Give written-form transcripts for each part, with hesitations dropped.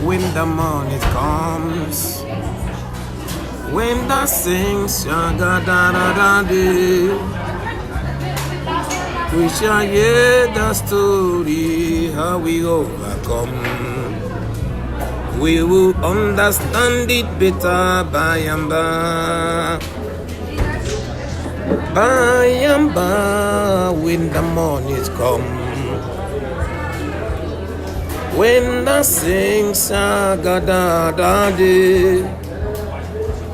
when the morning comes, when the saints shall gather around it, we shall hear the story how we overcome. We will understand it better by and by. By and by, when the morning comes, when the saints are gathered around,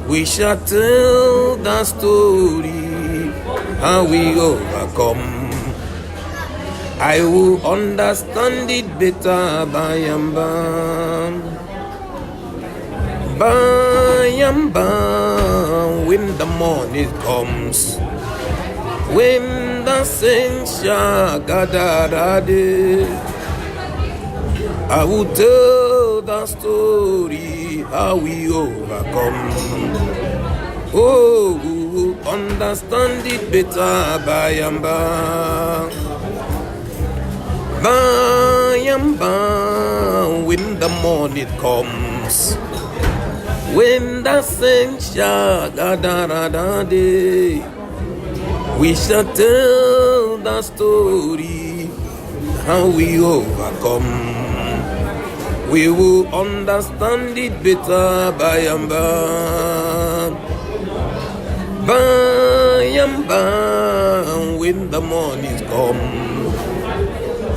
we shall tell the story how we overcome. I will understand it better by and by. By and by, when the morning comes, when the saints shall gather around, I will tell the story how we overcome. Oh, we will understand it better by and by. By and by, when the morning comes, when the saints shall gather around, we shall tell the story how we overcome. We will understand it better by and by. By and by, when the morning comes,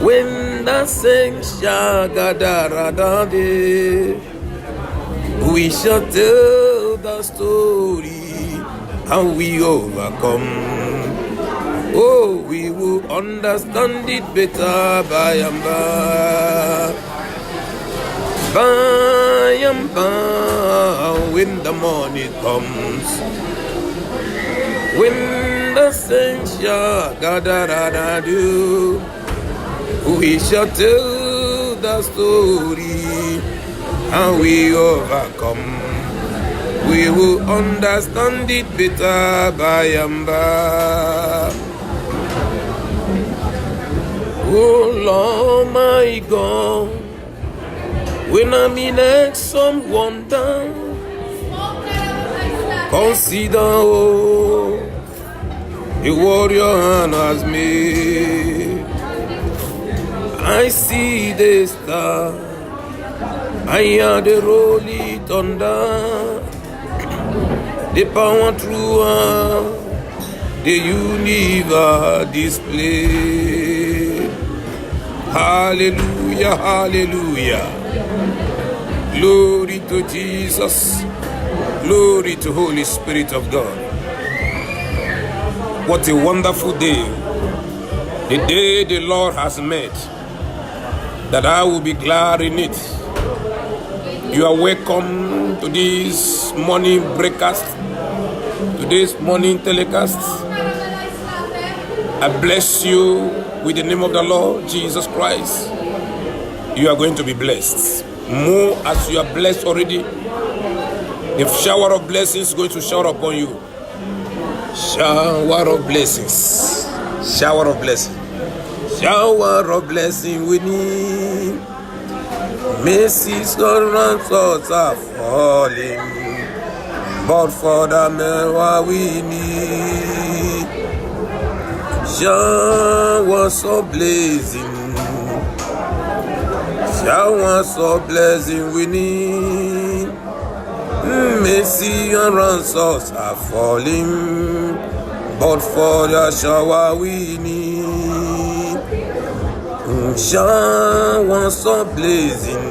when the saints shall gather around, we shall tell the story how we overcome. Oh, we will understand it better by and by. By and by, when the morning comes, when the saints shall gather around you, we shall tell the story how we overcome. We will understand it better by and by. Oh Lord my God, when I'm in awesome wonder, consider the warrior hand has made. I see the star, I hear the rolling thunder, the power throughout the universe display. Hallelujah, hallelujah. Glory to Jesus. Glory to Holy Spirit of God. What a wonderful day. The day the Lord has made, that I will be glad in it. You are welcome to this morning breakfast, to this morning telecast. I bless you with the name of the Lord Jesus Christ. You are going to be blessed. More as you are blessed already. The shower of blessings is going to shower upon you. Shower of blessings. Shower of blessings. Shower of blessing we need. Mercy surrounds us are falling, but for the mercy we need. Showers of blessing, showers of blessing we need. Mercy around us are falling, but for the shower we need. Showers of blessing,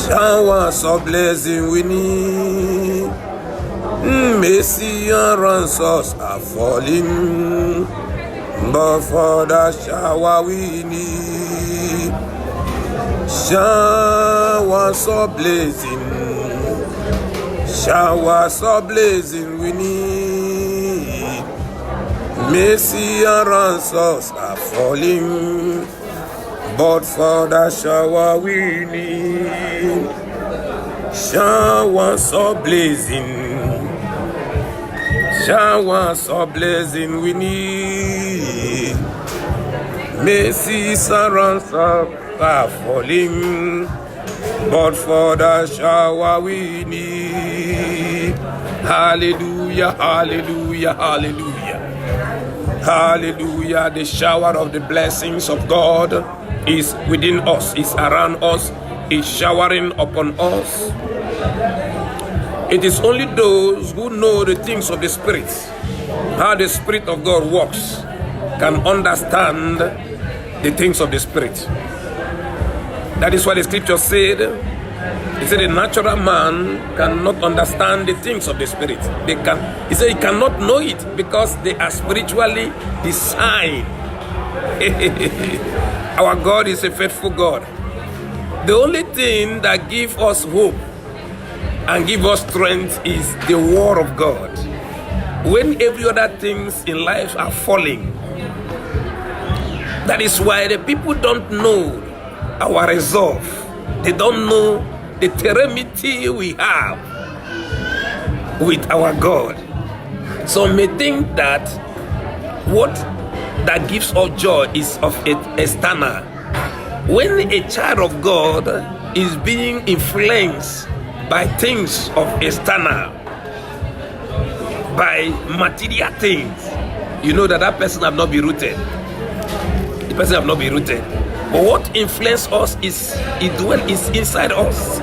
showers of blessing we need. Mercy around us are falling, but for the shower we need. Showers of blessing, showers of blessing we need. Mercy around us are falling, but for the shower we need. Showers of blessing, showers of blessing we need. Mercy surrounds us are falling, but for the shower we need. Hallelujah, hallelujah, hallelujah. Hallelujah. The shower of the blessings of God is within us, is around us, is showering upon us. It is only those who know the things of the Spirit, how the Spirit of God works, can understand the things of the Spirit. That is why the scripture said, he said, the natural man cannot understand the things of the Spirit. He said he cannot know it because they are spiritually designed. Our God is a faithful God. The only thing that gives us hope and gives us strength is the Word of God. When every other things in life are falling, that is why the people don't know our resolve. They don't know the serenity we have with our God. Some may think that what that gives us joy is of external. When a child of God is being influenced by things of external, by material things, you know that person have not been rooted. The person have not been rooted. But what influences us is inside us.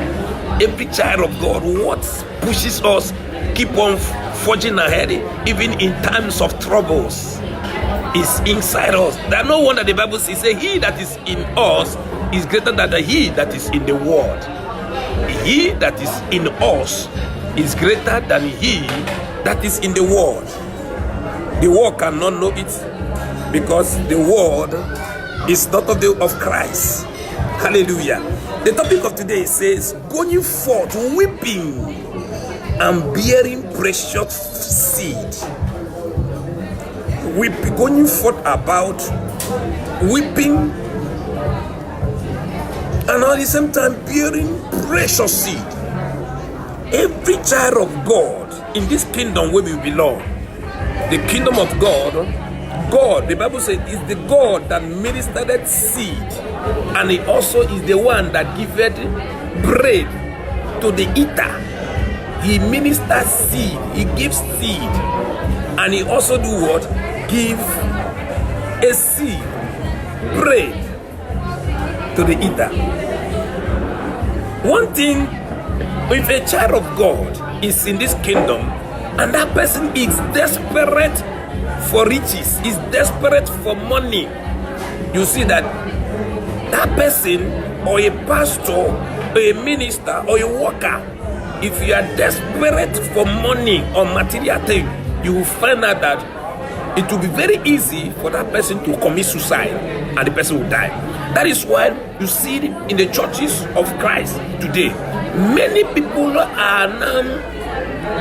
Every child of God, what pushes us keep on forging ahead, even in times of troubles, is inside us. There no wonder the Bible says, he that is in us is greater than he that is in the world. He that is in us is greater than he that is in the world. The world cannot know it because the world is not of Christ. Hallelujah. The topic of today says, going forth, weeping and bearing precious seed. Going forth about weeping and at the same time bearing precious seed. Every child of God in this kingdom where we belong, the kingdom of God, the Bible says, is the God that ministered seed, and he also is the one that giveth bread to the eater. He ministers seed, he gives seed, and he also do what? Give a seed, bread to the eater. One thing, if a child of God is in this kingdom and that person is desperate for riches, is desperate for money, you see that person or a pastor or a minister or a worker, if you are desperate for money or material thing, you will find out that it will be very easy for that person to commit suicide and the person will die. That is why you see in the churches of Christ today, many people are now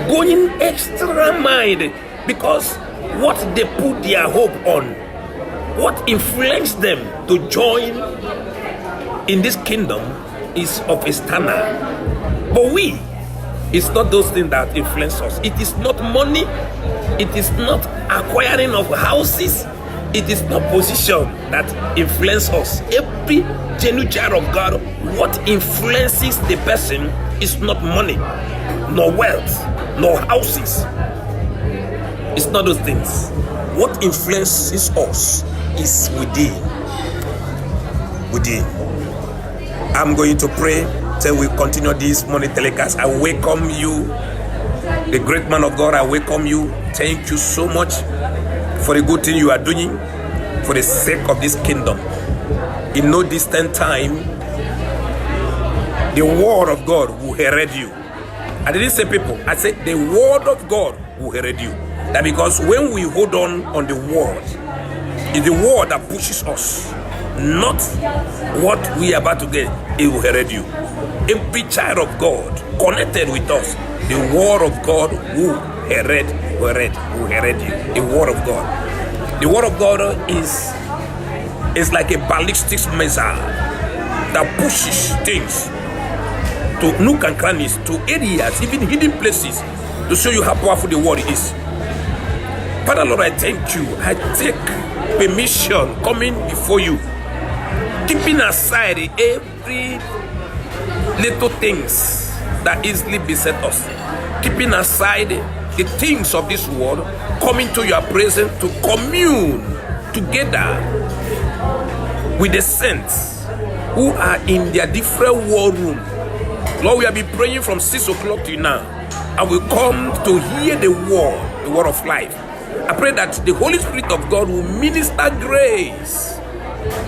going extra mile because what they put their hope on, what influenced them to join in this kingdom is of external. But it's not those things that influence us. It is not money. It is not acquiring of houses. It is not position that influence us. Every genuine child of God, what influences the person is not money, nor wealth, nor houses. It's not those things. What influences us is within. I'm going to pray till we continue this morning telecast. I welcome you, the great man of God. I welcome you. Thank you so much for the good thing you are doing for the sake of this kingdom. In no distant time, the word of God will herald you. I didn't say people, I said the word of God will herald you. That because when we hold on the word, it's the word that pushes us, not what we are about to get. It will herald you. Every child of God connected with us, the word of God will herald you. The word of God. The word of God is like a ballistic missile that pushes things to nook and crannies, to areas, even hidden places, to show you how powerful the word is. Father Lord, I thank you. I take permission coming before you, keeping aside every little things that easily beset us, keeping aside the things of this world, coming to your presence to commune together with the saints who are in their different war room. Lord, we have been praying from 6 o'clock to now, and we come to hear the word of life. I pray that the Holy Spirit of God will minister grace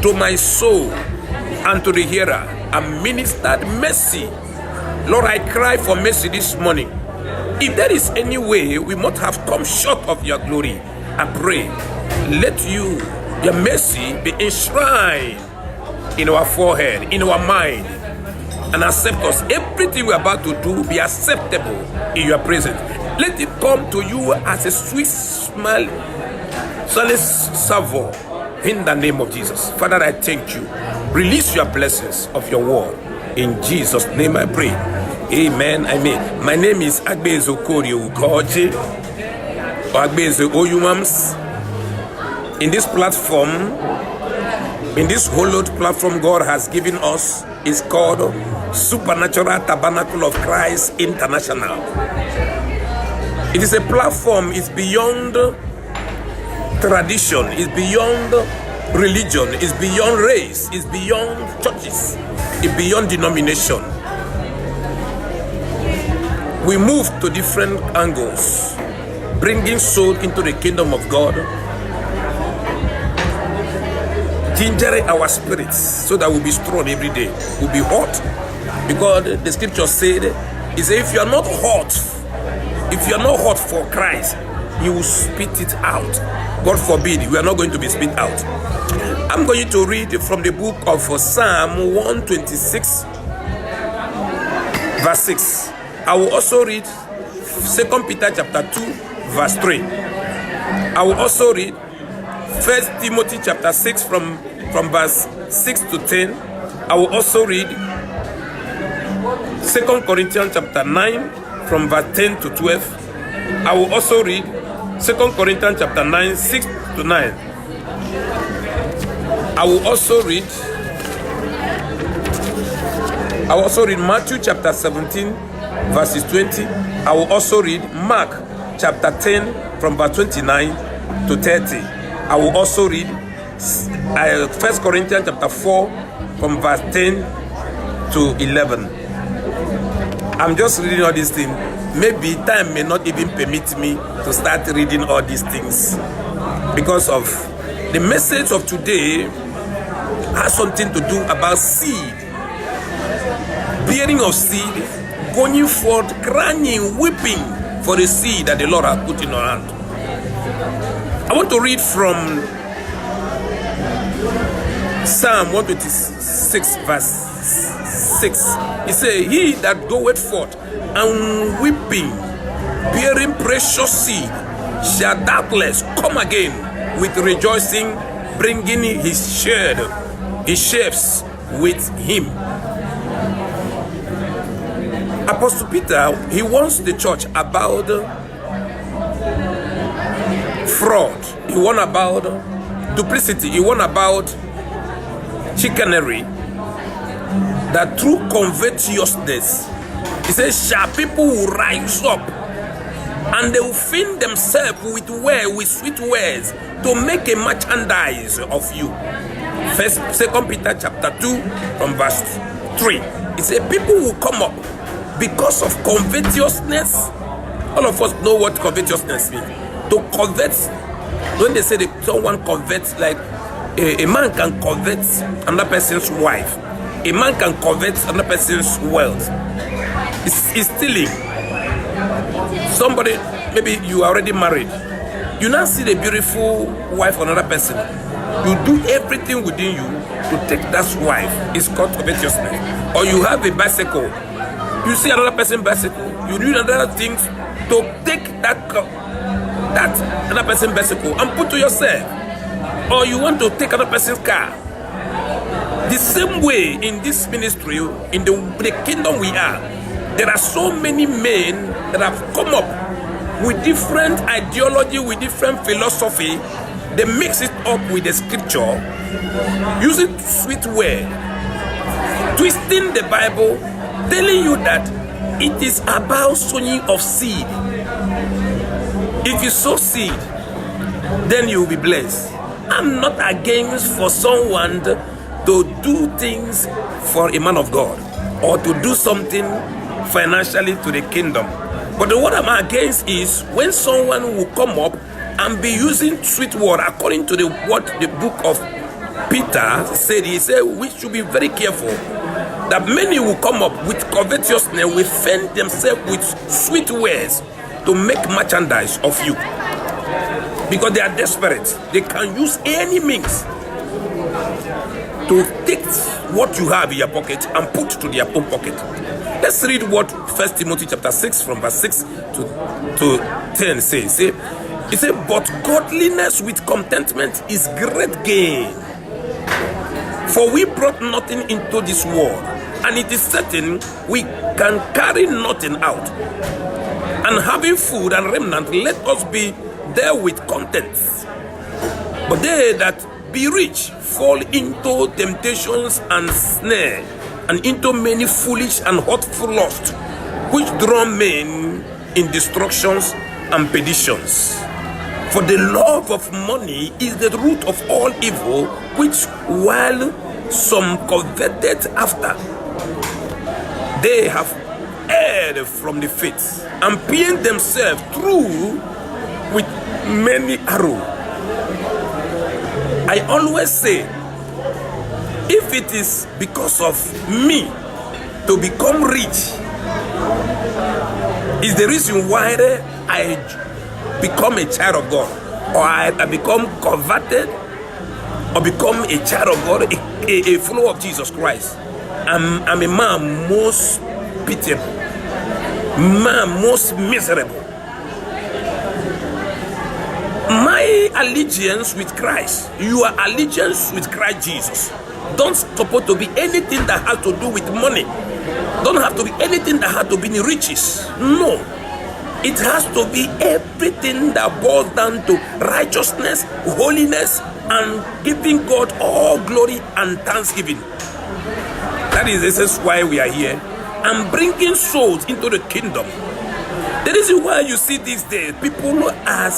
to my soul and to the hearer, and minister mercy. Lord, I cry for mercy this morning. If there is any way we must have come short of your glory, I pray, let your mercy be enshrined in our forehead, in our mind, and accept us. Everything we're about to do be acceptable in your presence. Let it come to you as a sweet smell, sweet savor, in the name of Jesus. Father, I thank you. Release your blessings of your word. In Jesus' name I pray. Amen. Amen. My name is Agbezo Korio Ukoji, or Agbezo Oyumams. In this platform, in this hallowed platform God has given us, is called Supernatural Tabernacle of Christ International. It is a platform, it's beyond tradition, it's beyond religion, it's beyond race, it's beyond churches, it's beyond denomination. We move to different angles, bringing soul into the kingdom of God, gingering our spirits so that we'll be strong every day, we'll be hot. Because the scripture said, if you are not hot for Christ, He will spit it out. God forbid, we are not going to be spit out. I'm going to read from the book of Psalm 126, verse 6. I will also read 2 Peter chapter 2, verse 3. I will also read 1 Timothy chapter 6 from verse 6 to 10. I will also read 2 Corinthians chapter 9 from verse 10 to 12. I will also read 2 Corinthians chapter 9, 6 to 9. I will also read Matthew chapter 17 verses 20. I will also read Mark chapter 10 from verse 29 to 30. I will also read 1 Corinthians chapter 4 from verse 10 to 11. I'm just reading all these things. Maybe time may not even permit me to start reading all these things, because of the message of today has something to do about seed, bearing of seed, going forth, crying, weeping for the seed that the Lord has put in our hand. I want to read from Psalm 126 verse 6. It says, he that goeth forth and weeping, bearing precious seed, shall doubtless come again with rejoicing, bringing his sheaves with him. Apostle Peter, he warns the church about fraud, he warned about duplicity, he warned about chicanery, that through covetousness, he says, shall people will rise up and they will fill themselves with sweet words to make a merchandise of you. 2 Peter chapter 2 from verse 3. It says people will come up because of covetousness. All of us know what covetousness means. To covet, when they say that someone covets, like a man can covet another person's wife, a man can covet another person's wealth. It's stealing. Somebody, maybe you are already married, you now see the beautiful wife of another person, you do everything within you to take that wife. It's called covetousness. Or you have a bicycle, you see another person's bicycle, you do another things to take that another person's bicycle and put to yourself. Or you want to take another person's car. The same way in this ministry, in the kingdom we are, there are so many men that have come up with different ideology, with different philosophy. They mix it up with the scripture, using sweet word, twisting the Bible telling you that it is about sowing of seed. If you sow seed, then you will be blessed. I'm not against for someone to do things for a man of God or to do something financially to the kingdom. But what I'm against is when someone will come up and be using sweet word, according to what the book of Peter said. He said we should be very careful that many will come up with covetousness, will fend themselves with sweet words to make merchandise of you, because they are desperate. They can use any means to take what you have in your pocket and put to their own pocket. Let's read what 1 Timothy chapter 6 from verse 6 to 10 says. It says, but godliness with contentment is great gain. For we brought nothing into this world, and it is certain we can carry nothing out. And having food and remnant, let us be there with content. But they that be rich fall into temptations and snare, and into many foolish and hurtful lusts, which draw men in destructions and perditions. For the love of money is the root of all evil, which while some coveted after, they have erred from the faith, and pierced themselves through with many arrows. I always say, if it is because of me to become rich, is the reason why I become a child of God, or I become converted, or become a child of God, a follower of Jesus Christ, I'm a man most pitiable, man most miserable. My allegiance with Christ, your allegiance with Christ Jesus, don't suppose to be anything that has to do with money. Don't have to be anything that has to be in riches. No. It has to be everything that boils down to righteousness, holiness, and giving God all glory and thanksgiving. That is this is why we are here, and bringing souls into the kingdom. The reason why you see these days people are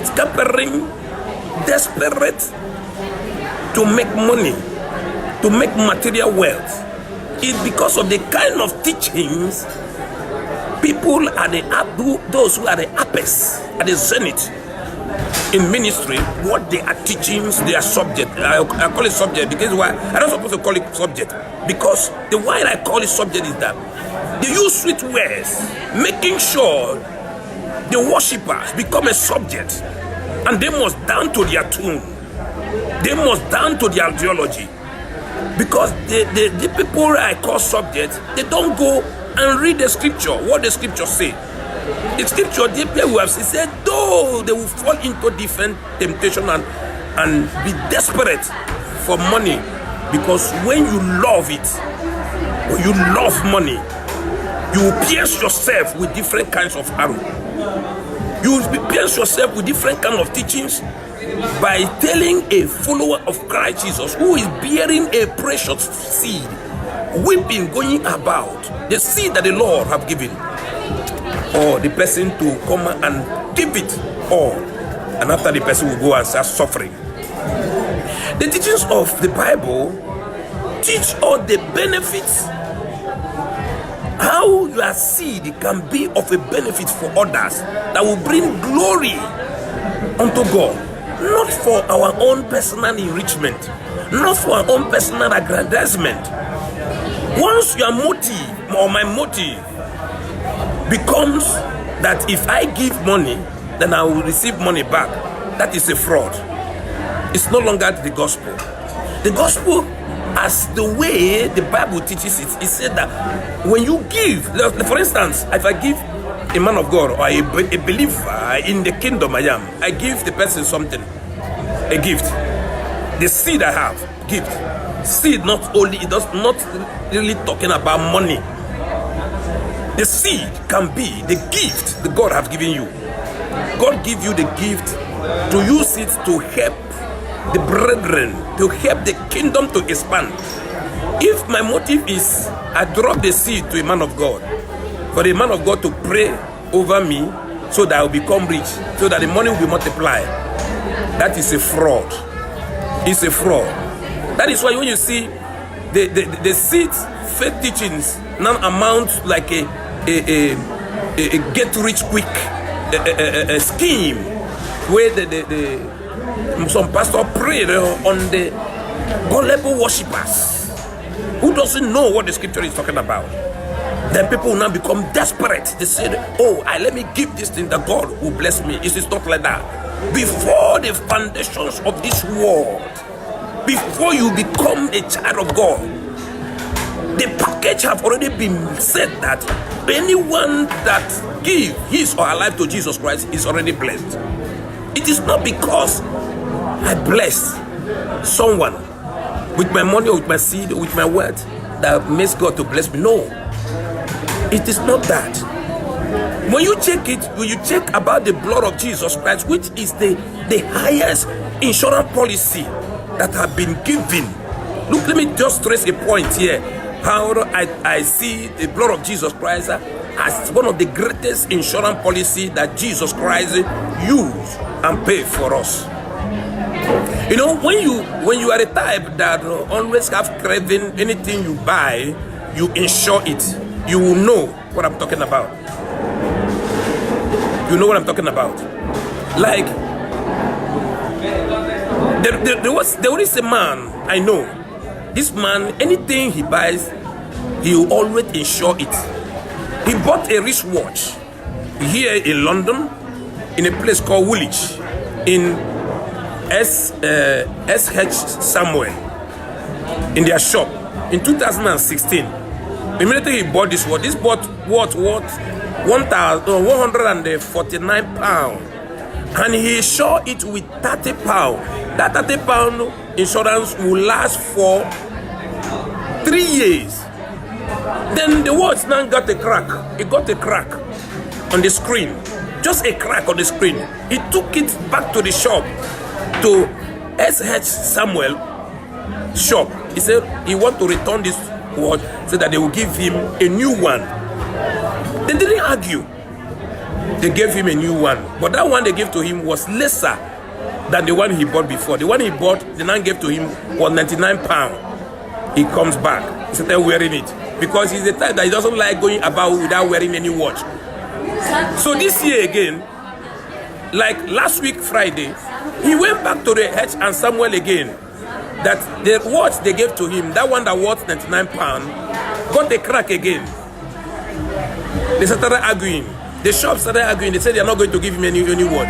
scampering, desperate to make money, to make material wealth, is because of the kind of teachings people are those who are the apex, at the zenith in ministry. What they are teaching, their subject. I call it subject because why I don't supposed to call it subject, because the why I call it subject is that they use sweet words, making sure the worshippers become a subject, and they must down to their tune, they must down to their theology, because the people I call subject, they don't go and read the scripture, what the scripture say. The scripture deeply we have said, though they will fall into different temptation and be desperate for money, because when you love it, or you love money, you will pierce yourself with different kinds of arrow. You will pierce yourself with different kinds of teachings by telling a follower of Christ Jesus who is bearing a precious seed, weeping, going about the seed that the Lord have given, or the person to come and give it all, and after the person will go and start suffering. The teachings of the Bible teach all the benefits, how your seed can be of a benefit for others, that will bring glory unto God, not for our own personal enrichment, not for our own personal aggrandizement. Once your motive or my motive becomes that if I give money, then I will receive money back, that is a fraud. It's no longer the gospel. The gospel, as the way the Bible teaches it, it said that when you give, for instance, if I give a man of God or a believer in the kingdom I give the person something, a gift. The seed I have, gift. Seed not only, it does not really talking about money. The seed can be the gift that God has given you. God give you the gift to use it to help the brethren, to help the kingdom to expand. If my motive is I drop the seed to a man of God, for the man of God to pray over me so that I will become rich, so that the money will be multiplied, that is a fraud. It's a fraud. That is why when you see the seed faith teachings now amount like a get rich quick a scheme where some pastor prayed on the gullible worshippers who doesn't know what the scripture is talking about. Then people will now become desperate. They say, oh, let me give this thing that God will bless me. It is not like that. Before the foundations of this world, before you become a child of God, the package have already been said that anyone that gives his or her life to Jesus Christ is already blessed. It is not because I bless someone with my money or with my seed or with my word that makes God to bless me. No, it is not that. When you check it, when you check about the blood of Jesus Christ, which is the highest insurance policy that have been given. Look, let me just stress a point here. How I see the blood of Jesus Christ as one of the greatest insurance policy that Jesus Christ used and paid for us. You know, when you are a type that always have craving, anything you buy, you insure it. You will know what I'm talking about. You know what I'm talking about. Like, there is a man I know. This man, anything he buys, he will always insure it. He bought a wristwatch here in London, in a place called Woolwich, in SH Samuel, in their shop, in 2016. Immediately he bought this watch. This bought what 149 pounds, and he insured it with 30 pounds. That 30 pound insurance will last for 3 years. Then the watch now got a crack. It got a crack on the screen, just a crack on the screen. He took it back to the shop, to SH Samuel shop. He said he want to return this watch so that they will give him a new one. They didn't argue. They gave him a new one, but that one they gave to him was lesser than the one he bought before. The one he bought, the man gave to him was 99 pounds. He comes back, he started wearing it because he's the type that he doesn't like going about without wearing any watch. So this year again, like last week Friday, he went back to the H and Samuel again. That the watch they gave to him, that one that worth 99 pounds, got a crack again. They started arguing. The shop started arguing. They said they are not going to give him any watch.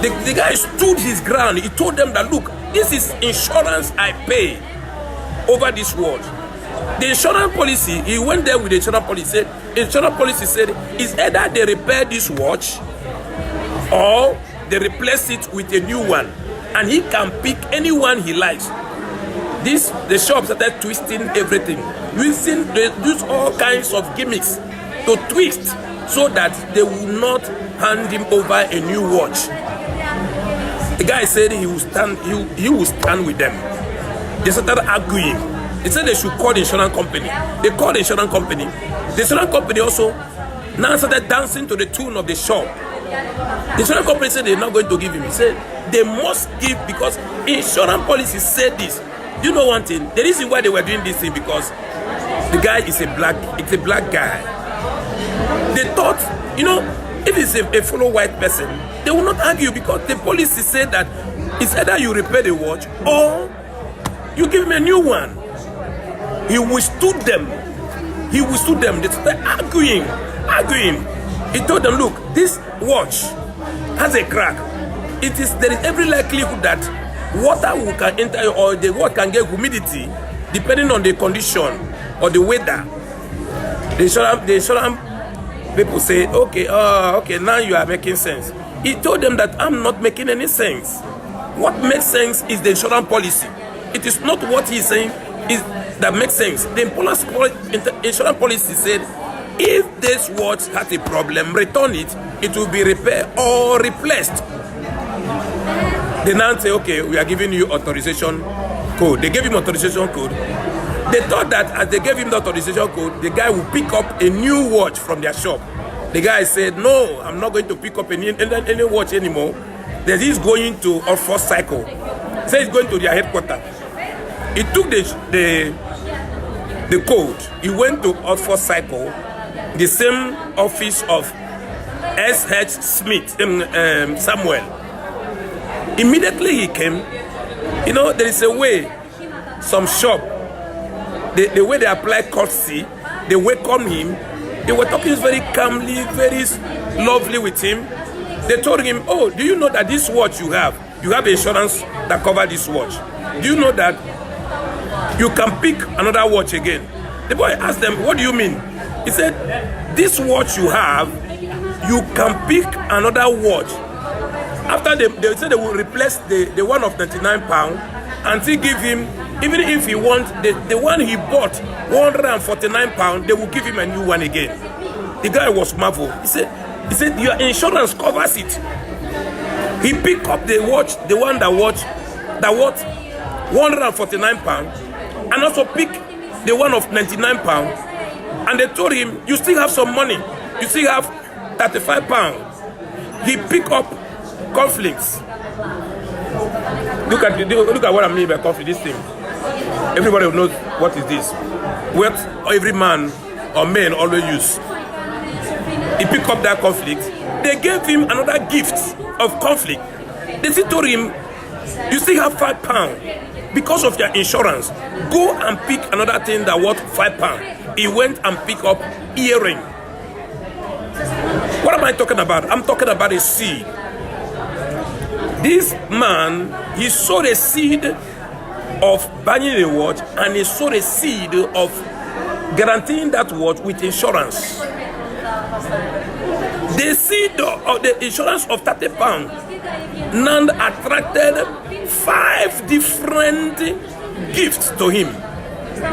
The guy stood his ground. He told them that, look, this is insurance I pay over this watch. The insurance policy, he went there with the insurance policy. Insurance policy said it's either they repair this watch or they replace it with a new one, and he can pick any one he likes. The shop started twisting everything, using all kinds of gimmicks to twist so that they will not hand him over a new watch. The guy said he will stand with them. They started arguing. They said they should call the insurance company. They called the insurance company. The insurance company also now started dancing to the tune of the shop. The insurance company said they're not going to give him. He said they must give because insurance policy said this. You know one thing? The reason why they were doing this thing because the guy is a black guy. They thought, you know, if it's a fellow white person, they will not argue because the policy said that it's either you repair the watch or you give him a new one. He withstood them. They started arguing. He told them, look, this watch has a crack. There is every likelihood that water can enter or the water can get humidity depending on the condition or the weather. The insurance people say, okay, now you are making sense. He told them that I'm not making any sense. What makes sense is the insurance policy. It is not what he's saying that makes sense. The insurance policy said, if this watch has a problem, return it, it will be repaired or replaced. They now say, okay, we are giving you authorization code. They gave him authorization code. They thought that as they gave him the authorization code, the guy would pick up a new watch from their shop. The guy said, no, I'm not going to pick up any watch anymore. That he's going to Oxford Cycle. He said he's going to their headquarters. He took the code. He went to Oxford Cycle, the same office of S.H. Smith, Samuel. Immediately he came. You know, there is a way, some shop, the way they apply courtesy, they welcome him. They were talking very calmly, very lovely with him. They told him, oh, do you know that this watch you have insurance that covers this watch? Do you know that you can pick another watch again? The boy asked them, what do you mean? He said, this watch you have, you can pick another watch. After they said they will replace the one of £99 and still give him, even if he wants the one he bought, £149, they will give him a new one again. The guy was marveled. He said, your insurance covers it. He picked up the watch, the one that worth £149, and also picked the one of £99. And they told him, you still have some money. You still have £35. He picked up conflicts. Look at what I mean by conflict. This thing. Everybody knows what is this. What every man or men always use. He picked up that conflict. They gave him another gift of conflict. They said to him, you still have £5 because of your insurance. Go and pick another thing that worth £5. He went and picked up earring. What am I talking about? I'm talking about a seed. This man, he sowed a seed of buying a watch, and he sowed a seed of guaranteeing that watch with insurance. The seed of the insurance of £30 now attracted 5 different gifts to him.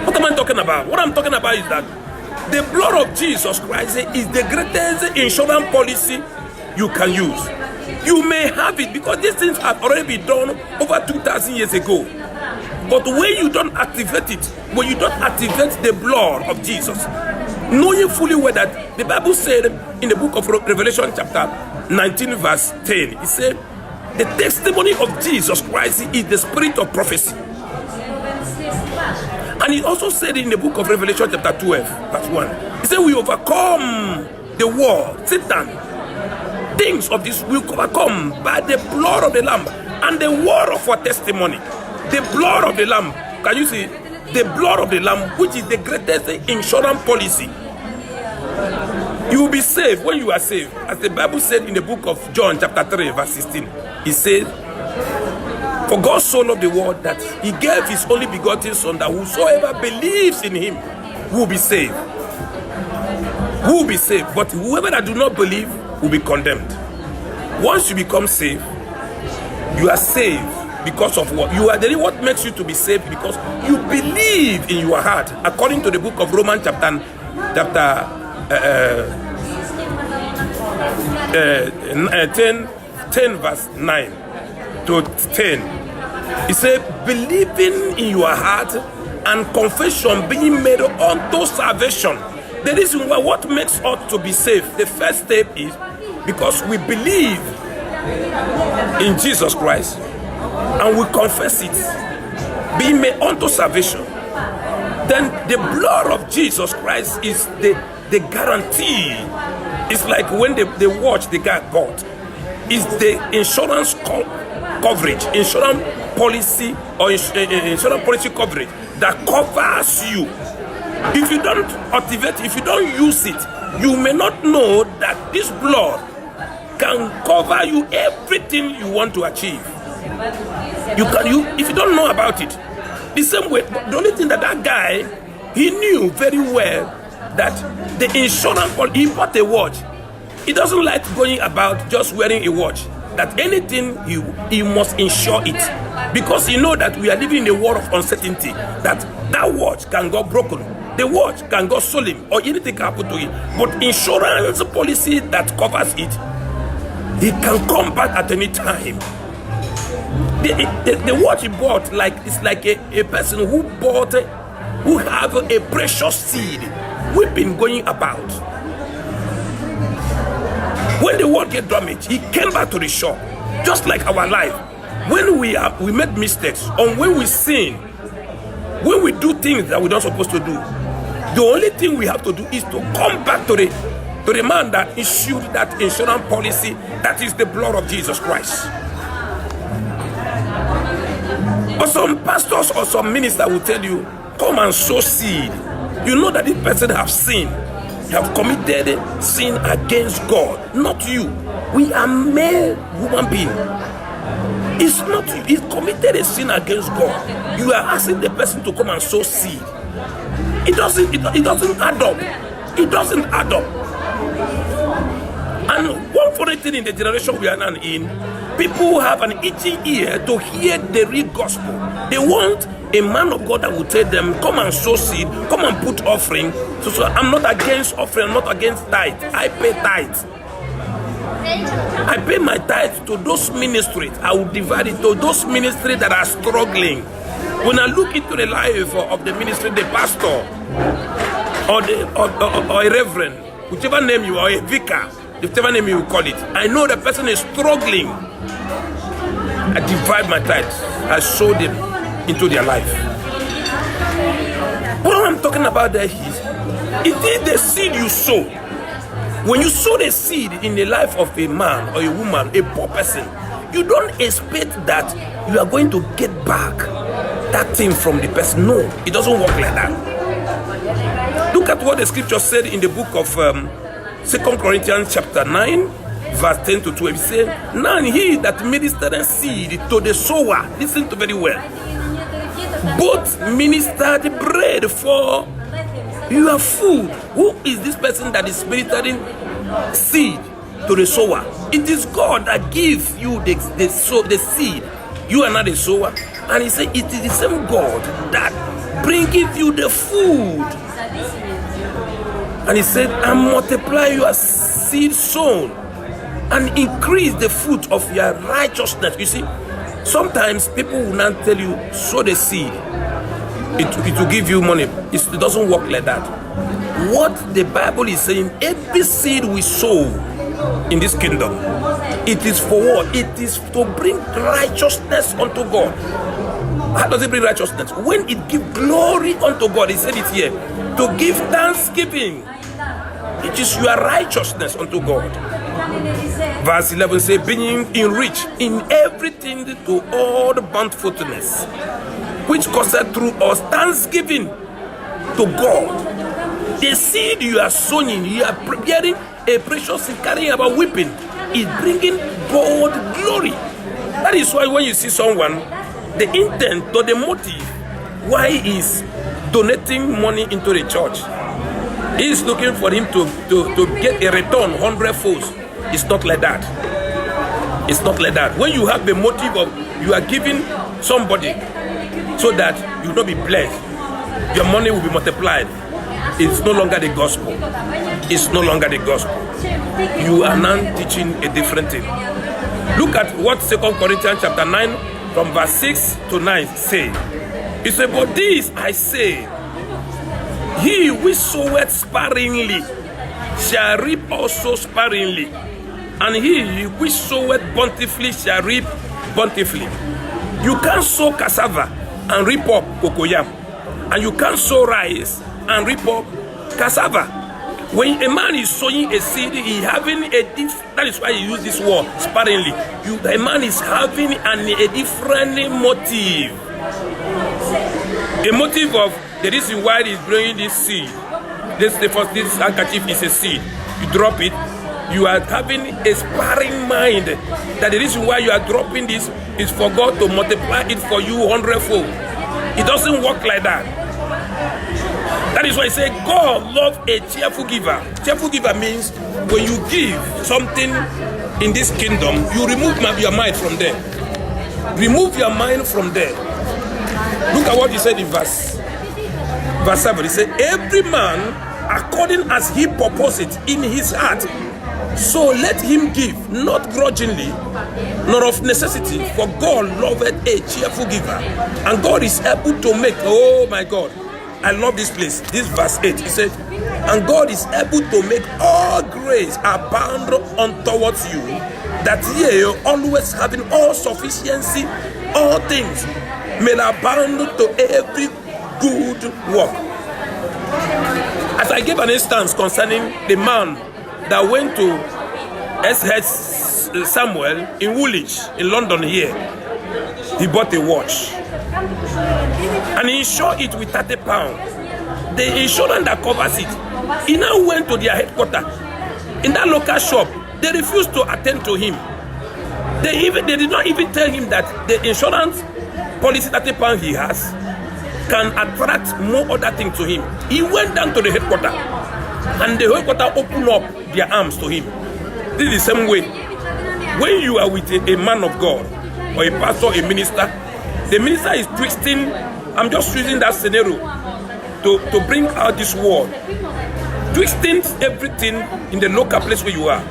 What am I talking about? What I'm talking about is that the blood of Jesus Christ is the greatest insurance policy you can use. You may have it because these things have already been done over 2,000 years ago. But when you don't activate it, when you don't activate the blood of Jesus, knowing fully well that the Bible said in the book of Revelation chapter 19 verse 10, it said, the testimony of Jesus Christ is the spirit of prophecy. And he also said in the book of Revelation chapter 12 verse 1, he said, we overcome the world, Satan. Things of this will overcome by the blood of the Lamb and the word of our testimony. The blood of the Lamb. Can you see? The blood of the Lamb, which is the greatest insurance policy. You will be saved when you are saved. As the Bible said in the book of John chapter 3 verse 16. It says, for God so loved the world that he gave his only begotten son, that whosoever believes in him will be saved. Will be saved. But whoever that do not believe will be condemned. Once you become saved, you are saved because of what? You are the what makes you to be saved because you believe in your heart. According to the book of Romans chapter 10 verse 9 to 10. It said, believing in your heart and confession being made unto salvation. The reason why what makes us to be saved, the first step is because we believe in Jesus Christ and we confess it, being made unto salvation. Then the blood of Jesus Christ is the guarantee. It's like when the watch the guy bought is the insurance coverage, insurance policy or insurance policy coverage that covers you. If you don't activate, if you don't use it, you may not know that this blood can cover you everything you want to achieve. If you don't know about it, the same way, the only thing that guy, he knew very well that the insurance, he bought a watch. He doesn't like going about just wearing a watch. That anything he must insure it, because he know that we are living in a world of uncertainty. That watch can go broken, the watch can go stolen, or anything can happen to it. But insurance policy that covers it, he can come back at any time. The watch he bought, it's like a person who bought who have a precious seed weeping going about. When the world get damaged, he came back to the shore. Just like our life. When we made mistakes, or when we sin, when we do things that we're not supposed to do, the only thing we have to do is to come back to the man that issued that insurance policy, that is the blood of Jesus Christ. Or some pastors or some minister will tell you, come and sow seed. You know that this person have sinned. You have committed sin against God, not you. We are mere human beings. It's not you. He committed a sin against God. You are asking the person to come and sow seed. It doesn't add up. It doesn't add up. And one funny thing in the generation we are now in, people have an itchy ear to hear the real gospel. They want a man of God that will tell them, come and sow seed, come and put offering. So I'm not against offering, I'm not against tithe. I pay tithe. I pay my tithe to those ministries. I will divide it to those ministries that are struggling. When I look into the life of the ministry, the pastor, or a reverend, whichever name you are, a vicar, whichever name you call it, I know the person is struggling. I divide my tithes. I sow them into their life. What I'm talking about there is, it is the seed you sow. When you sow the seed in the life of a man or a woman, a poor person, you don't expect that you are going to get back that thing from the person. No, it doesn't work like that. Look at what the scripture said in the book of 2 Corinthians chapter 9, verse 10 to 12. It says, now he that ministered seed to the sower, listen to very well, both ministered bread for your food. Who is this person that is ministering seed to the sower? It is God that gives you the seed. You are not the sower. And he said, it is the same God that bringeth you the food. And he said, and multiply your seed sown, and increase the fruit of your righteousness. You see, sometimes people will not tell you, sow the seed. It will give you money. It doesn't work like that. What the Bible is saying, every seed we sow in this kingdom, it is for what? It is to bring righteousness unto God. How does it bring righteousness? When it gives glory unto God. He said it here, to give thanksgiving. It is your righteousness unto God. Verse 11 says, being enriched in everything to all the bountifulness, which causeth through us thanksgiving to God. The seed you are sowing, you are preparing a precious seed, carrying about weeping, is bringing God glory. That is why when you see someone, the intent or the motive why he is donating money into the church, he is looking for him to get a return 100-fold. It's not like that. It's not like that. When you have the motive of you are giving somebody so that you will not be blessed, your money will be multiplied, it's no longer the gospel. It's no longer the gospel. You are now teaching a different thing. Look at what 2 Corinthians chapter 9 from verse 6 to 9 say. It says, but this I say, he which soweth sparingly shall reap also sparingly, and he which soweth bountifully shall reap bountifully. You can't sow cassava and reap up cocoyam, and you can't sow rice and reap up cassava. When a man is sowing a seed, he having that is why he use this word sparingly. A man is having a different motive. The motive of the reason why he is growing this seed. This handkerchief is a seed. You drop it, you are having a sparing mind that the reason why you are dropping this is for God to multiply it for you 100-fold. It doesn't work like that. That is why I say God loves a cheerful giver. Cheerful giver means when you give something in this kingdom, you remove your mind from there. Remove your mind from there. Look at what he said in verse 7. He said, every man according as he purposeth in his heart, so let him give, not grudgingly, nor of necessity, for God loveth a cheerful giver. And God is able to make, oh my God, I love this place. This verse 8. He said, and God is able to make all grace abound untowards you, that ye, always having all sufficiency, all things, may abound to every good work. As I gave an instance concerning the man that went to S.H. Samuel in Woolwich in London here, he bought a watch and he insured it with £30. The insurance that covers it, he now went to their headquarters in that local shop. They refused to attend to him. They did not even tell him that the insurance policy £30 he has can attract more other things to him. He went down to the headquarters and the headquarters opened up their arms to him. This is the same way when you are with a man of God or a pastor, a minister, the minister is twisting. I'm just using that scenario to bring out this word, twisting everything in the local place where you are.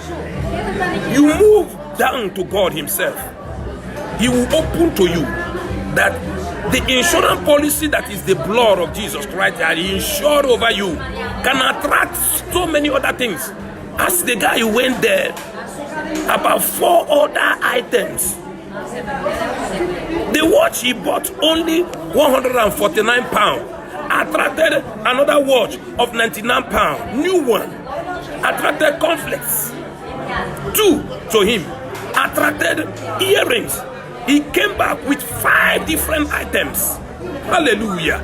You move down to God himself. He will open to you that the insurance policy that is the blood of Jesus Christ that he insured over you can attract so many other things. As the guy who went there, about 4 other items. The watch he bought only £149 attracted another watch of £99, new one, attracted conflicts. 2 to him, attracted earrings. He came back with 5 different items. Hallelujah.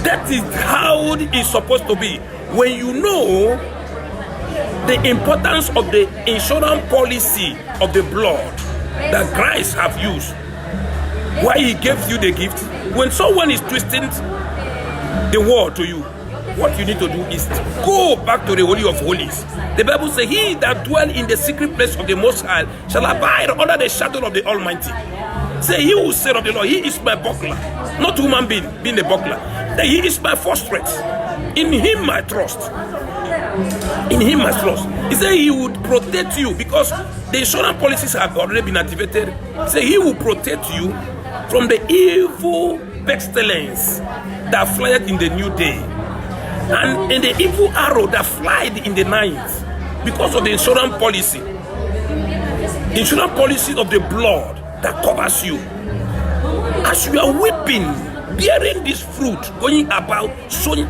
That is how it is supposed to be. When you know the importance of the insurance policy of the blood that Christ have used, why he gave you the gift. When someone is twisting the word to you, what you need to do is go back to the Holy of Holies. The Bible says, he that dwell in the secret place of the Most High shall abide under the shadow of the Almighty. Say, he who said of the Lord, he is my buckler, not human being a buckler. That he is my fortress. In him I trust. In him I trust. He said he would protect you because the insurance policies have already been activated. He said he will protect you from the evil pestilence that flieth in the new day, and in the evil arrow that flied in the night, because of the insurance policy. The insurance policy of the blood that covers you. As you are weeping, bearing this fruit, going about sowing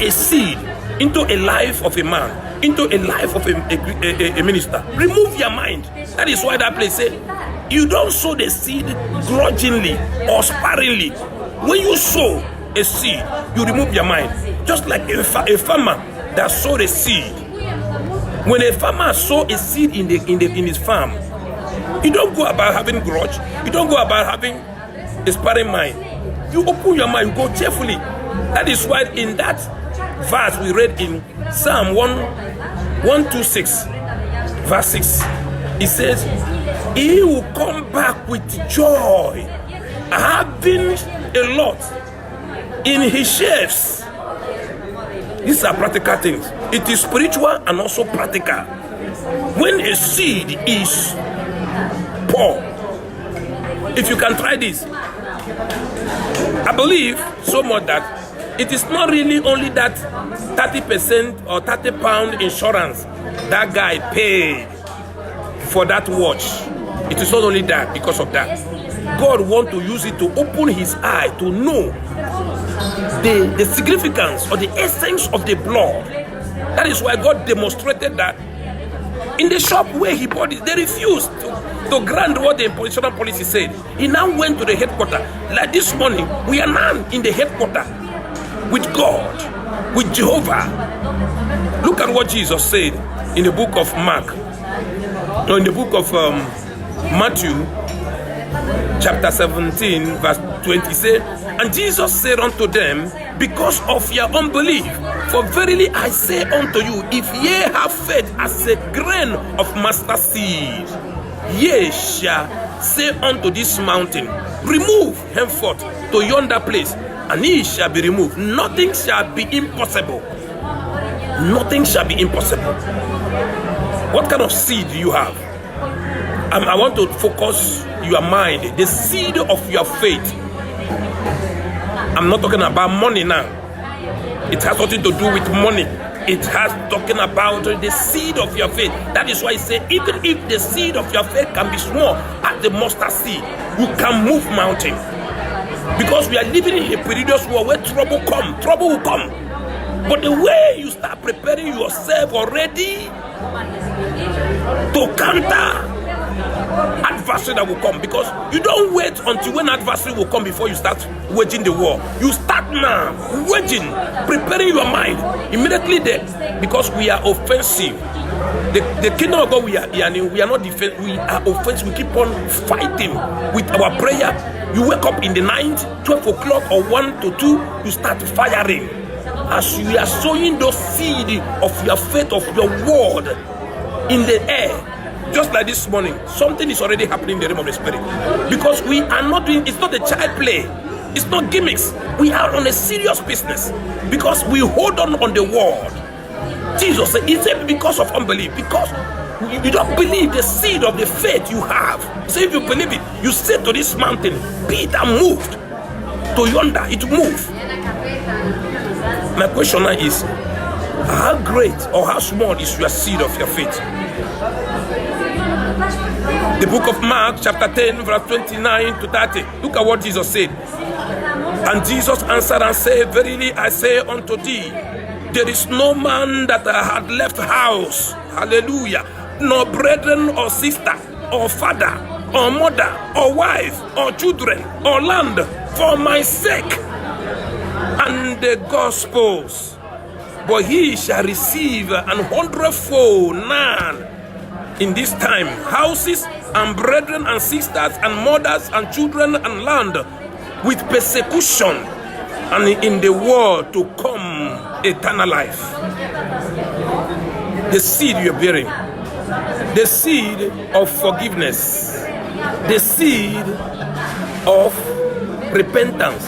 a seed into a life of a man, into a life of a minister. Remove your mind. That is why that place says, you don't sow the seed grudgingly or sparingly. When you sow a seed, you remove your mind. Just like a farmer that sowed a seed. When a farmer sow a seed in his farm, you don't go about having grudge. You don't go about having a sparing mind. You open your mind, you go cheerfully. That is why in that verse we read in Psalm 126, verse 6, it says, he will come back with joy, having a lot in his sheaves. These are practical things. It is spiritual and also practical. When a seed is poor, if you can try this, I believe so much that it is not really only that 30% or £30 insurance that guy paid for that watch. It is not only that. Because of that, God wants to use it to open his eye to know the significance or the essence of the blood. That is why God demonstrated that in the shop where he bought it. They refused to grant what the insurance policy said. He now went to the headquarters. Like this morning, we are now in the headquarters with God, with Jehovah. Look at what Jesus said in the book of Mark, or in the book of Matthew, chapter 17, verse 20. Say, and Jesus said unto them, because of your unbelief, for verily I say unto you, if ye have faith as a grain of mustard seed, ye shall say unto this mountain, remove henceforth to yonder place, and it shall be removed. Nothing shall be impossible. Nothing shall be impossible. What kind of seed do you have? I want to focus your mind, the seed of your faith. I'm not talking about money now. It has nothing to do with money. It has talking about the seed of your faith. That is why I say, even if the seed of your faith can be small as the mustard seed, you can move mountain. Because we are living in a perilous world where trouble will come. But the way you start preparing yourself already to counter adversary that will come, because you don't wait until when adversary will come before you start waging the war. You start now, waging, preparing your mind immediately there, because we are offensive. The kingdom of God, we are not defensive, we are offensive. We keep on fighting with our prayer. You wake up in the night, 12 o'clock or 1 to 2, you start firing. As you are sowing those seed of your faith, of your word in the air. Just like this morning, something is already happening in the realm of the spirit. Because we are not doing, it's not a child play. It's not gimmicks. We are on a serious business. Because we hold on the word. Jesus said, it's because of unbelief. Because you don't believe the seed of the faith you have. So if you believe it, you say to this mountain, be it moved to yonder, it move. My question now is, how great or how small is your seed of your faith? The book of Mark, chapter 10, verse 29 to 30. Look at what Jesus said. And Jesus answered and said, verily I say unto thee, there is no man that had left house, hallelujah, nor brethren or sister, or father, or mother, or wife, or children, or land, for my sake and the gospels, but he shall receive 100-fold now in this time, houses and brethren and sisters and mothers and children and land, with persecution, and in the world to come eternal life. The seed you're bearing, the seed of forgiveness, the seed of repentance,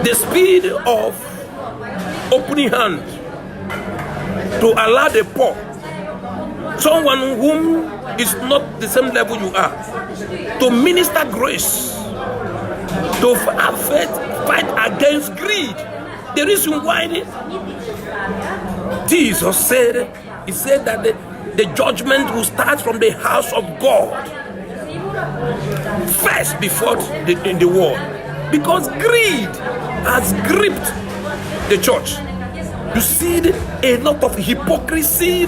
the seed of opening hand to allow the poor, someone whom is not the same level you are, to minister grace, to have faith, fight against greed. The reason why Jesus said, he said that the judgment will start from the house of God first before in the world, because greed has gripped the church. You see a lot of hypocrisy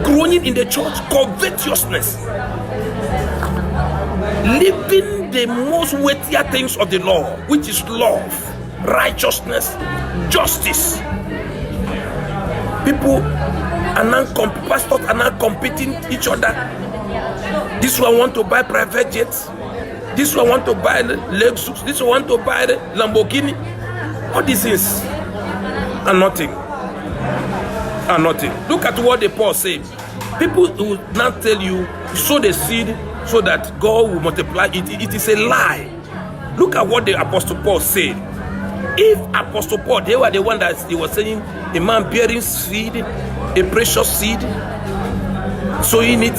growing in the church, covetousness, living the most weightier things of the law, which is love, righteousness, justice. People are now pastors are now competing each other. This one want to buy private jets, this one want to buy Lexus, this one want to buy the Lamborghini. All these things are nothing. Are nothing. Look at what the Paul said. People will not tell you, sow the seed so that God will multiply it. It is a lie. Look at what the Apostle Paul said. If Apostle Paul, they were the one that he was saying, a man bearing seed, a precious seed, sowing it,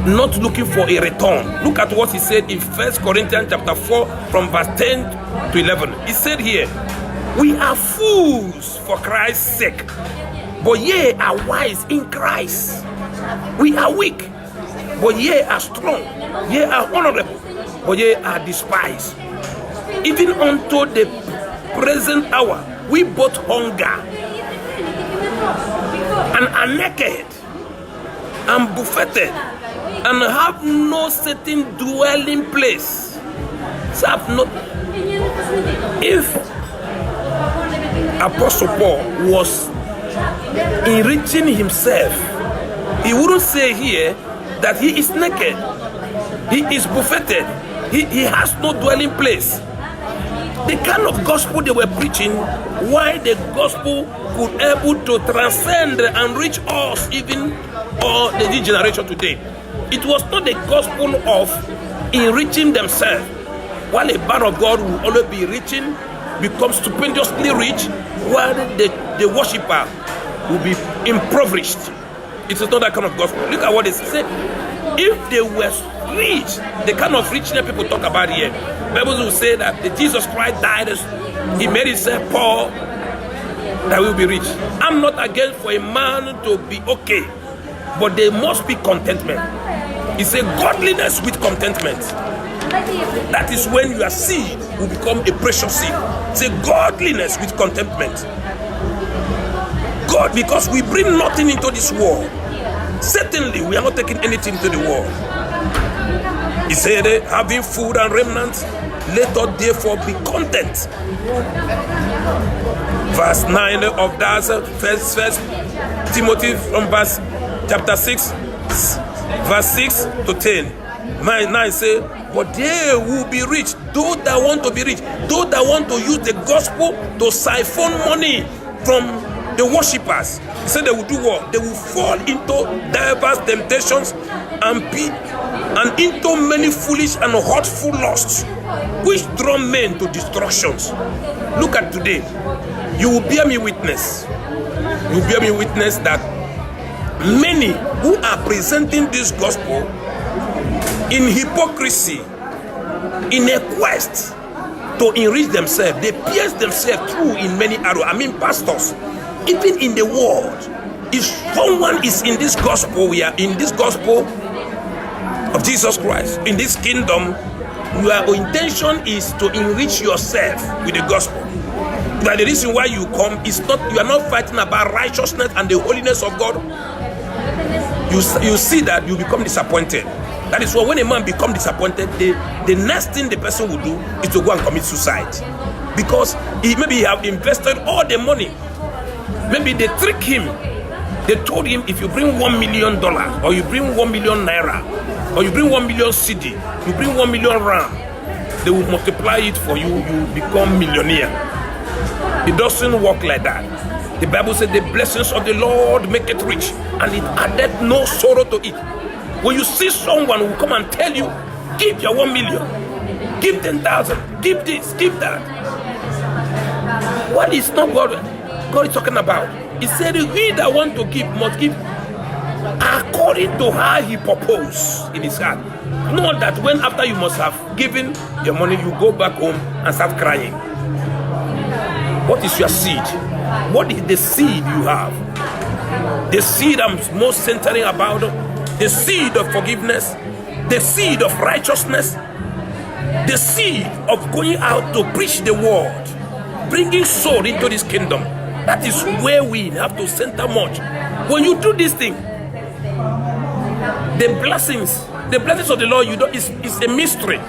not looking for a return. Look at what he said in 1 Corinthians chapter 4 from verse 10 to 11. He said here, we are fools for Christ's sake, but ye are wise in Christ. We are weak, but ye are strong. Ye are honorable, but ye are despised. Even unto the present hour, we both hunger and are naked and buffeted, and have no certain dwelling place. So have no. If Apostle Paul was enriching himself, he wouldn't say here that he is naked, he is buffeted, he has no dwelling place. The kind of gospel they were preaching, why the gospel could able to transcend and reach us, even or the generation today. It was not the gospel of enriching themselves, while a man of God will always be reaching, become stupendously rich, while the worshipper will be impoverished. It is not that kind of gospel. Look at what they said. If they were rich, the kind of richness people talk about here, Bible will say that Jesus Christ died, he made himself poor that will be rich. I'm not against for a man to be okay, but there must be contentment. It's a godliness with contentment. That is when your seed will become a precious seed. It's a godliness with contentment. God, because we bring nothing into this world. Certainly, we are not taking anything to the world. He said, having food and remnants, let us therefore be content. Verse 9 of that first Timothy from verse chapter 6, verse 6 to 10. 9 say, but they will be rich, those that want to be rich, those that want to use the gospel to siphon money from the worshippers. He said they will do what? They will fall into diverse temptations and into many foolish and hurtful lusts, which draw men to destructions. Look at today. You will bear me witness. You will bear me witness that many who are presenting this gospel in hypocrisy, in a quest to enrich themselves, they pierce themselves through in many arrows. I mean, pastors, even in the world, if someone is in this gospel, we are in this gospel of Jesus Christ, in this kingdom, your intention is to enrich yourself with the gospel. But the reason why you come is not, you are not fighting about righteousness and the holiness of God. You see that you become disappointed. That is why when a man becomes disappointed, the next thing the person will do is to go and commit suicide. Because maybe he have invested all the money. Maybe they trick him. They told him, if you bring $1 million, or you bring 1 million naira, or you bring 1 million CD, you bring 1 million rand, they will multiply it for you, you become millionaire. It doesn't work like that. The Bible said the blessings of the Lord make it rich, and it added no sorrow to it. When you see someone who come and tell you, give your 1 million, give 10,000, give this, give that. What is not God is talking about? He said, he that want to give must give according to how he proposed in his heart. Not that when after you must have given your money, you go back home and start crying. What is your seed? What is the seed you have? The seed I'm most centering about, the seed of forgiveness, the seed of righteousness, the seed of going out to preach the word, bringing soul into this kingdom. That is where we have to center much. When you do this thing, the blessings of the Lord, it's a mystery.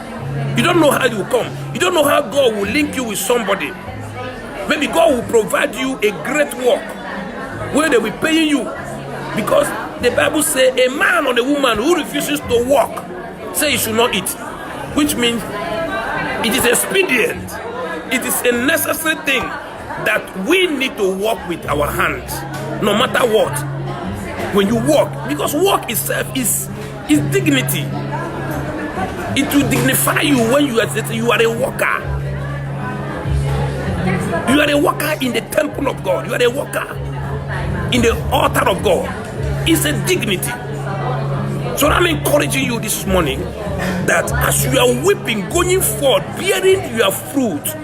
You don't know how it will come. You don't know how God will link you with somebody. Maybe God will provide you a great work where they will pay you, because the Bible says a man or a woman who refuses to work, say he should not eat, which means it is expedient, it is a necessary thing that we need to work with our hands, no matter what. When you work, because work itself is dignity. It will dignify you when you are a worker. You are a worker in the temple of God. You are a worker in the altar of God. It's a dignity. So I'm encouraging you this morning that as you are weeping, going forward, bearing your fruit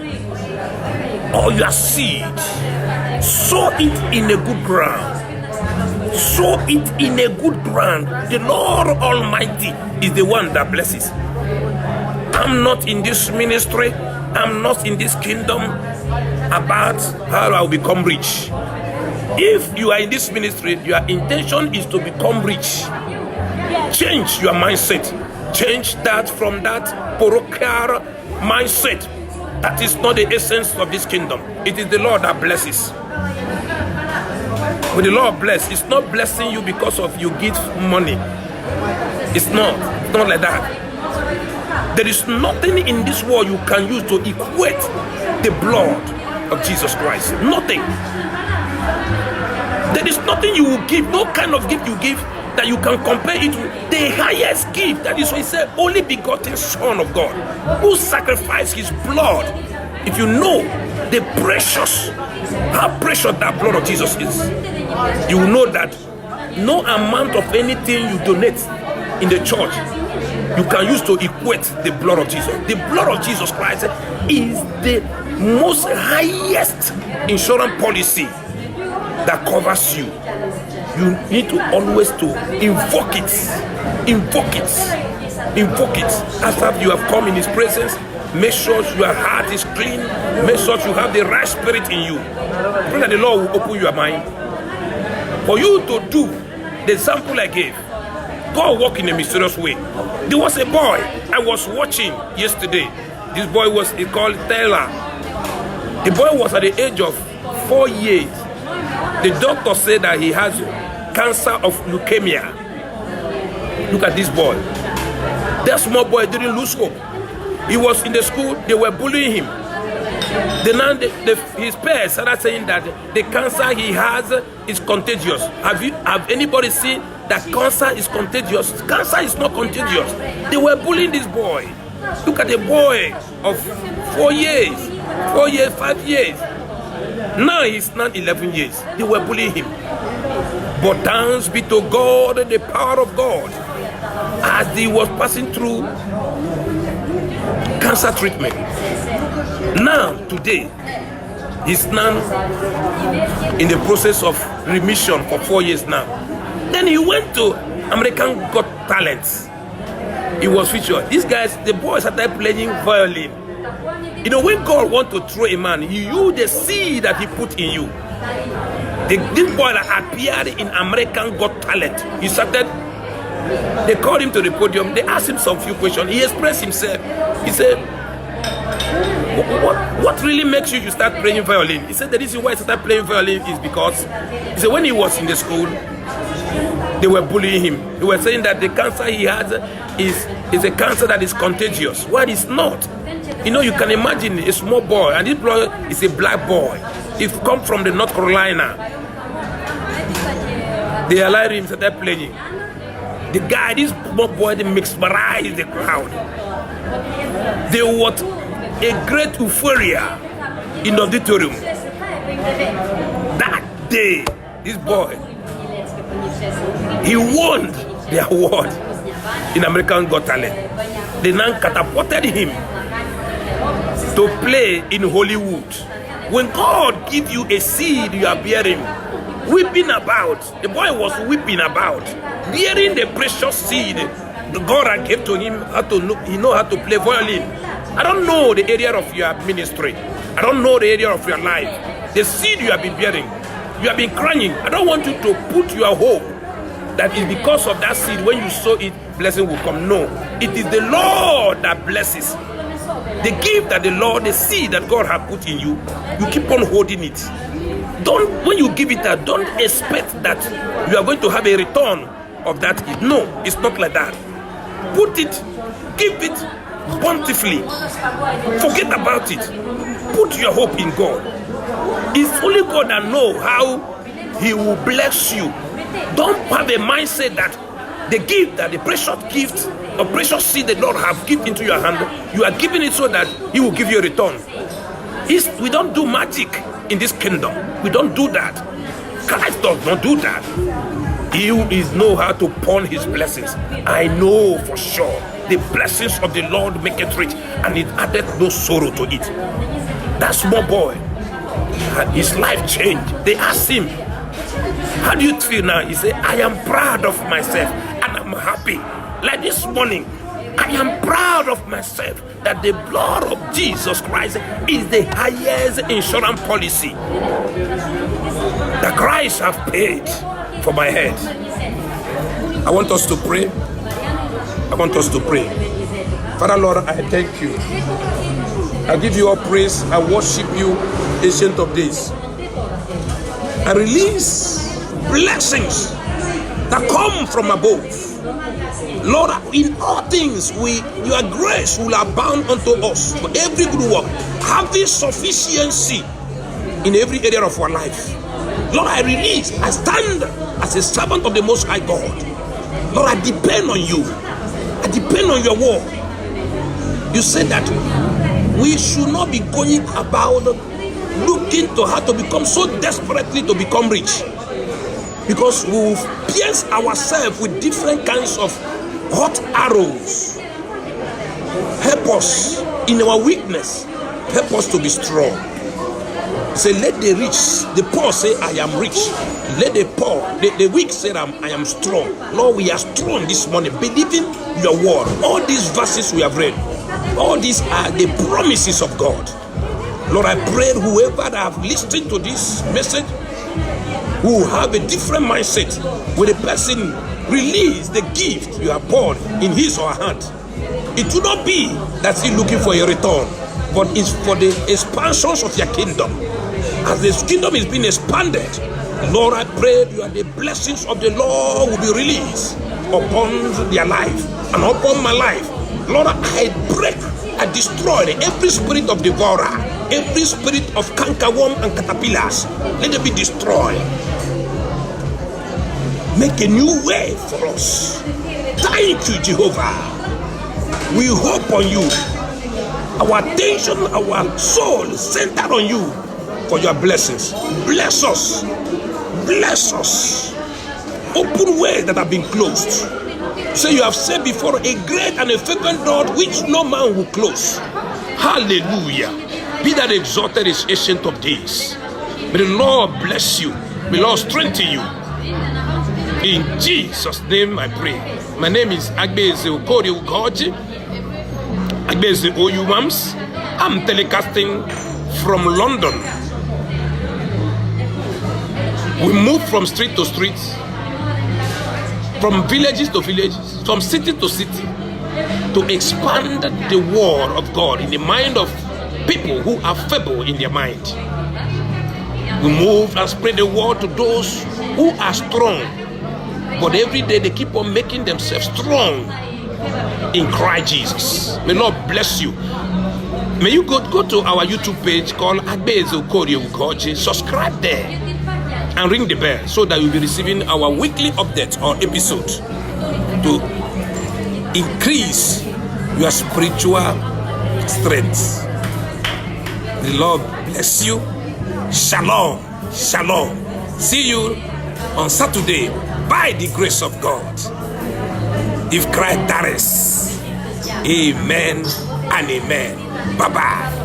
or your seed, sow it in a good ground. Sow it in a good ground. The Lord Almighty is the one that blesses. I'm not in this ministry, I'm not in this kingdom about how I'll become rich. If you are in this ministry, your intention is to become rich. Change your mindset. Change that from that parochial mindset. That is not the essence of this kingdom. It is the Lord that blesses. When the Lord bless, it's not blessing you because of you give money. It's not like that. There is nothing in this world you can use to equate the blood of Jesus Christ. Nothing. There is nothing you will give, no kind of gift you give that you can compare it with the highest gift. That is why he said, only begotten Son of God, who sacrificed his blood. If you know the precious, how precious that blood of Jesus is, you will know that no amount of anything you donate in the church you can use to equate the blood of Jesus. The blood of Jesus Christ is the most highest insurance policy that covers you. You need to always to invoke it. After you have come in His presence, make sure your heart is clean. Make sure you have the right spirit in you. Pray that the Lord will open your mind for you to do the example I gave. God work in a mysterious way. There was a boy I was watching yesterday. This boy was called Taylor. The boy was at the age of 4 years. The doctor said that he has cancer of leukemia. Look at this boy. That small boy didn't lose hope. He was in the school, they were bullying him. Then his parents started saying that the cancer he has is contagious. Have anybody seen that cancer is contagious? Cancer is not contagious. They were bullying this boy. Look at the boy of 4 years, 5 years. Now he's not 11 years. They were bullying him. But thanks be to God, the power of God, as he was passing through cancer treatment. Now, today, he's now in the process of remission for 4 years now. Then he went to American Got Talent. He was featured. These guys, the boys started playing violin. You know, when God wants to throw a man, you use the seed that He put in you. This boy that appeared in American Got Talent, he started. They called him to the podium. They asked him some few questions. He expressed himself. He said, what really makes you start playing violin? He said the reason why he started playing violin is because, he said, when he was in the school, they were bullying him. They were saying that the cancer he has is a cancer that is contagious. Well, it's not. You know, you can imagine a small boy, and this boy is a black boy. He come from the North Carolina. They allowed him to start playing. The guy, this small boy, they mesmerized the crowd. There was a great euphoria in the auditorium. That day, this boy, he won the award in American Got Talent. They now catapulted him to play in Hollywood. When God gives you a seed, you are bearing, weeping about. The boy was weeping about, bearing the precious seed the God had gave to him. He know how to play violin. I don't know the area of your ministry. I don't know the area of your life. The seed you have been bearing, you have been crying. I don't want you to put your hope that is because of that seed. When you sow it, blessing will come. No, it is the Lord that blesses. The gift that the Lord, the seed that God has put in you, you keep on holding it. Don't, when you give it out, don't expect that you are going to have a return of that gift. No, it's not like that. Put it, give it bountifully. Forget about it. Put your hope in God. It's only God that knows how He will bless you. Don't have a mindset that the gift, that the precious gift, a precious seed the Lord have given into your hand, you are giving it so that He will give you a return. We don't do magic in this kingdom. We don't do that. Christ does not do that. He is know how to pawn His blessings. I know for sure the blessings of the Lord make it rich, and it added no sorrow to it. That small boy, his life changed. They asked him, how do you feel now? He said, I am proud of myself and I'm happy. Like this morning, I am proud of myself that the blood of Jesus Christ is the highest insurance policy that Christ have paid for my head. I want us to pray. I want us to pray. Father Lord, I thank you. I give you all praise. I worship you, Ancient of Days. I release blessings that come from above. Lord, in all things, your grace will abound unto us for every good work, having sufficiency in every area of our life. Lord, I release, I stand as a servant of the Most High God. Lord, I depend on you. I depend on your word. You said that we should not be going about looking to how to become so desperately to become rich, because we will pierce ourselves with different kinds of hot arrows Help us in our weakness. Help us to be strong. Say, let the rich, the poor say, I am rich. Let the poor, the weak say, I am strong. Lord, we are strong this morning, believing your word. All these verses we have read, all these are the promises of God. Lord, I pray whoever that have listened to this message who have a different mindset, when a person release the gift you have poured in his or her hand, it will not be that he's looking for a return, but it's for the expansions of your kingdom. As this kingdom is being expanded, Lord, I pray that the blessings of the Lord will be released upon their life and upon my life. Lord, I break, I destroy every spirit of devourer, every spirit of cankerworm and caterpillars. Let it be destroyed. Make a new way for us. Thank you, Jehovah. We hope on you. Our attention, our soul centered on you for your blessings. Bless us. Bless us. Open ways that have been closed. So you have said before, a great and a fervent door which no man will close. Hallelujah. Be that exalted is ancient of days. May the Lord bless you. May the Lord strengthen you. In Jesus' name I pray. My name is Agbeze Okori Ugoji. Agbeze Oyuwams. I'm telecasting from London. We move from street to street, from villages to villages, from city to city, to expand the word of God in the mind of people who are feeble in their mind. We move and spread the word to those who are strong, but every day they keep on making themselves strong in Christ Jesus. May Lord bless you. May you go to our YouTube page called Agbeze Okori Ugoji. Subscribe there and ring the bell so that you'll be receiving our weekly updates or episode to increase your spiritual strength. The Lord bless you. Shalom. Shalom. See you on Saturday by the grace of God. If Christ tarries. Amen and amen. Bye-bye.